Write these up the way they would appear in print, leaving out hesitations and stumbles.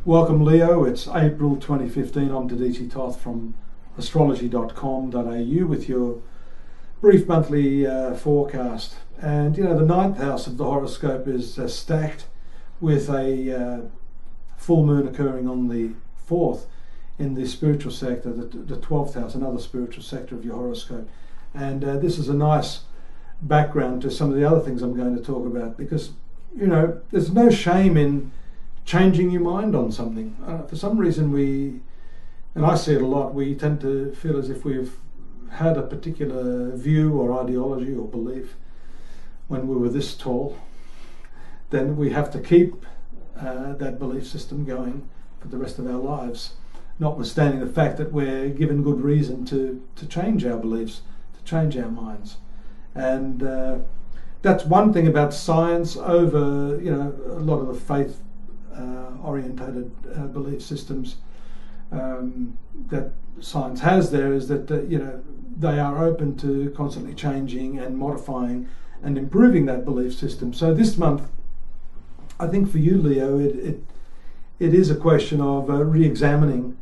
Welcome Leo, it's April 2015. I'm Dadhichi Toth from astrology.com.au with your brief monthly forecast. And you know, the ninth house of the horoscope is stacked with a full moon occurring on the 4th in the spiritual sector, the 12th house, another spiritual sector of your horoscope. And this is a nice background to some of the other things I'm going to talk about, because you know, there's no shame in changing your mind on something. For some reason and I see it a lot, we tend to feel as if we've had a particular view or ideology or belief when we were this tall, then we have to keep that belief system going for the rest of our lives, notwithstanding the fact that we're given good reason to change our beliefs, to change our minds. And that's one thing about science over, you know, a lot of the faith orientated belief systems that science has there, is that you know, they are open to constantly changing and modifying and improving that belief system. So this month, I think for you, Leo, it is a question of re-examining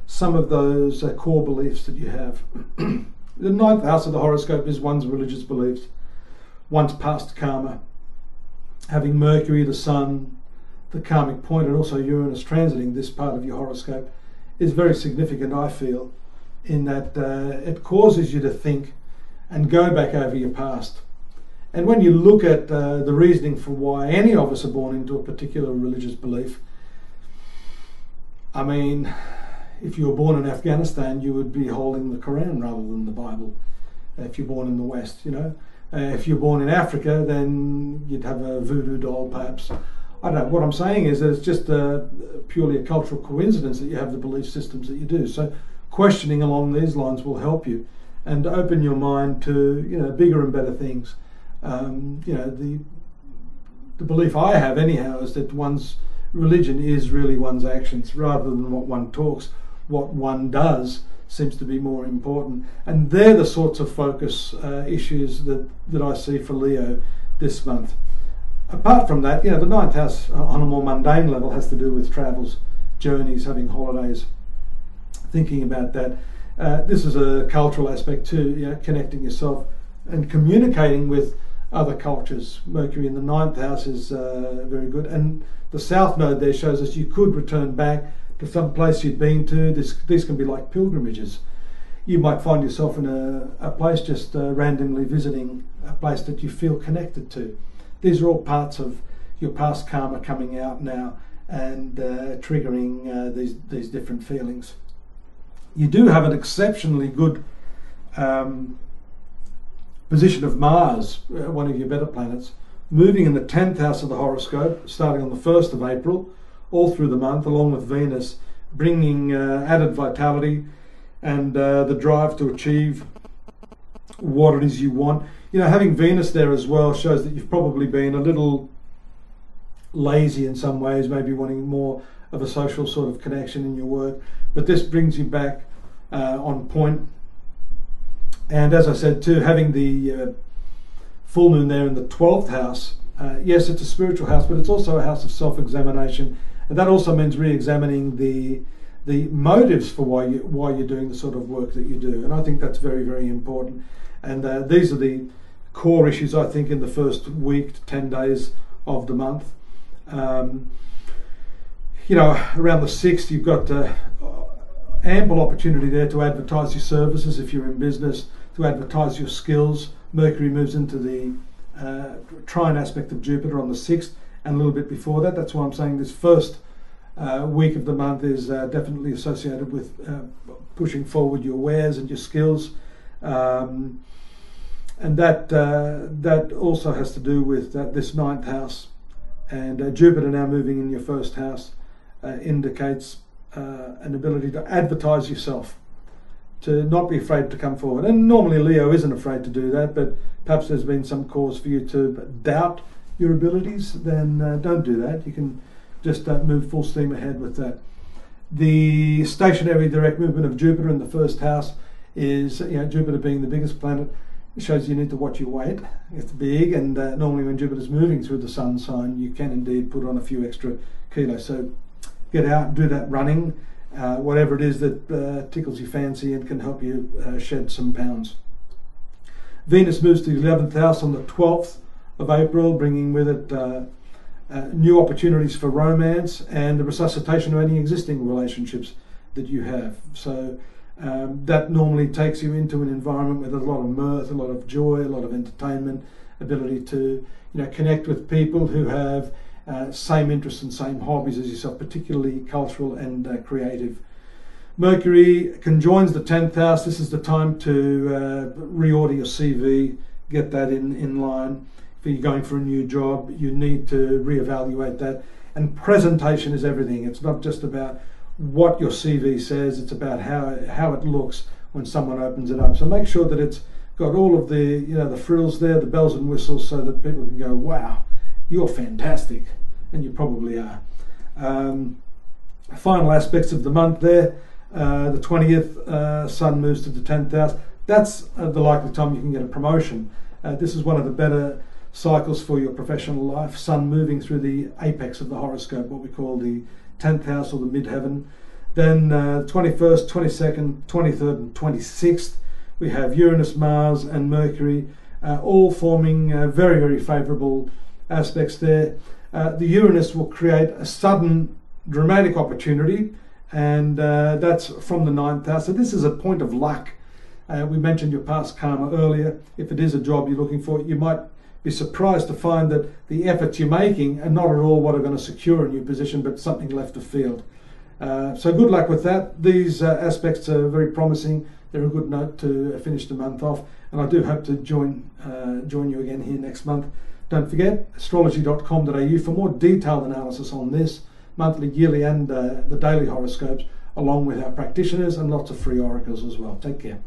some of those core beliefs that you have. The ninth house of the horoscope is one's religious beliefs, one's past karma. Having Mercury, the Sun, the karmic point, and also Uranus transiting this part of your horoscope is very significant, I feel, in that it causes you to think and go back over your past. And when you look at the reasoning for why any of us are born into a particular religious belief, I mean, if you were born in Afghanistan, you would be holding the Quran rather than the Bible. If you're born in the West, you know. If you're born in Africa, then you'd have a voodoo doll, perhaps. I don't know. What I'm saying is that it's just purely a cultural coincidence that you have the belief systems that you do. So questioning along these lines will help you and open your mind to, you know, bigger and better things. You know, the belief I have anyhow is that one's religion is really one's actions rather than what one talks. What one does seems to be more important. And they're the sorts of focus issues that I see for Leo this month. Apart from that, you know, the ninth house on a more mundane level has to do with travels, journeys, having holidays, thinking about that. This is a cultural aspect too, you know, connecting yourself and communicating with other cultures. Mercury in the ninth house is very good. And the south node there shows us you could return back to some place you'd been to. These can be like pilgrimages. You might find yourself in a place just randomly visiting a place that you feel connected to. These are all parts of your past karma coming out now and triggering these different feelings. You do have an exceptionally good position of Mars, one of your better planets, moving in the 10th house of the horoscope, starting on the 1st of April, all through the month, along with Venus, bringing added vitality and the drive to achieve what it is you want. You know, having Venus there as well shows that you've probably been a little lazy in some ways, maybe wanting more of a social sort of connection in your work, but this brings you back on point. And as I said too, having the full moon there in the 12th house, yes, it's a spiritual house, but it's also a house of self-examination, and that also means re-examining the motives for why you're doing the sort of work that you do. And I think that's very, very important. And these are the core issues, I think, in the first week to 10 days of the month. You know, around the 6th, you've got ample opportunity there to advertise your services if you're in business, to advertise your skills. Mercury moves into the trine aspect of Jupiter on the 6th and a little bit before that. That's why I'm saying this first week of the month is definitely associated with pushing forward your wares and your skills. And that also has to do with this ninth house, and Jupiter now moving in your first house indicates an ability to advertise yourself, to not be afraid to come forward. And normally Leo isn't afraid to do that, but perhaps there's been some cause for you to doubt your abilities. Then don't do that. You can just move full steam ahead with that. The stationary direct movement of Jupiter in the first house is, you know, Jupiter being the biggest planet, it shows you need to watch your weight. It's big, and normally when Jupiter's moving through the sun sign, you can indeed put on a few extra kilos. So get out and do that running, whatever it is that tickles your fancy and can help you shed some pounds. Venus moves to the 11th house on the 12th of April, bringing with it new opportunities for romance and the resuscitation of any existing relationships that you have. So that normally takes you into an environment where there's a lot of mirth, a lot of joy, a lot of entertainment, ability to connect with people who have same interests and same hobbies as yourself, particularly cultural and creative. Mercury conjoins the 10th house. This is the time to reorder your CV, get that in line. If you're going for a new job, you need to reevaluate that. And presentation is everything. It's not just about what your CV says, it's about how it looks when someone opens it up. So make sure that it's got all of the the frills there, the bells and whistles, so that people can go, wow, you're fantastic, and you probably are. Final aspects of the month there, the 20th, Sun moves to the 10th house. That's the likely time you can get a promotion. This is one of the better cycles for your professional life. Sun moving through the apex of the horoscope, what we call the 10th house or the midheaven. Then 21st, 22nd, 23rd and 26th, we have Uranus, Mars and Mercury, all forming very, very favourable aspects there. The Uranus will create a sudden dramatic opportunity, and that's from the 9th house. So this is a point of luck. We mentioned your past karma earlier. If it is a job you're looking for, you might be surprised to find that the efforts you're making are not at all what are going to secure a new position, but something left of field. So good luck with that. These aspects are very promising. They're a good note to finish the month off, and I do hope to join you again here next month. Don't forget astrology.com.au for more detailed analysis on this monthly, yearly and the daily horoscopes, along with our practitioners and lots of free oracles as well. Take care.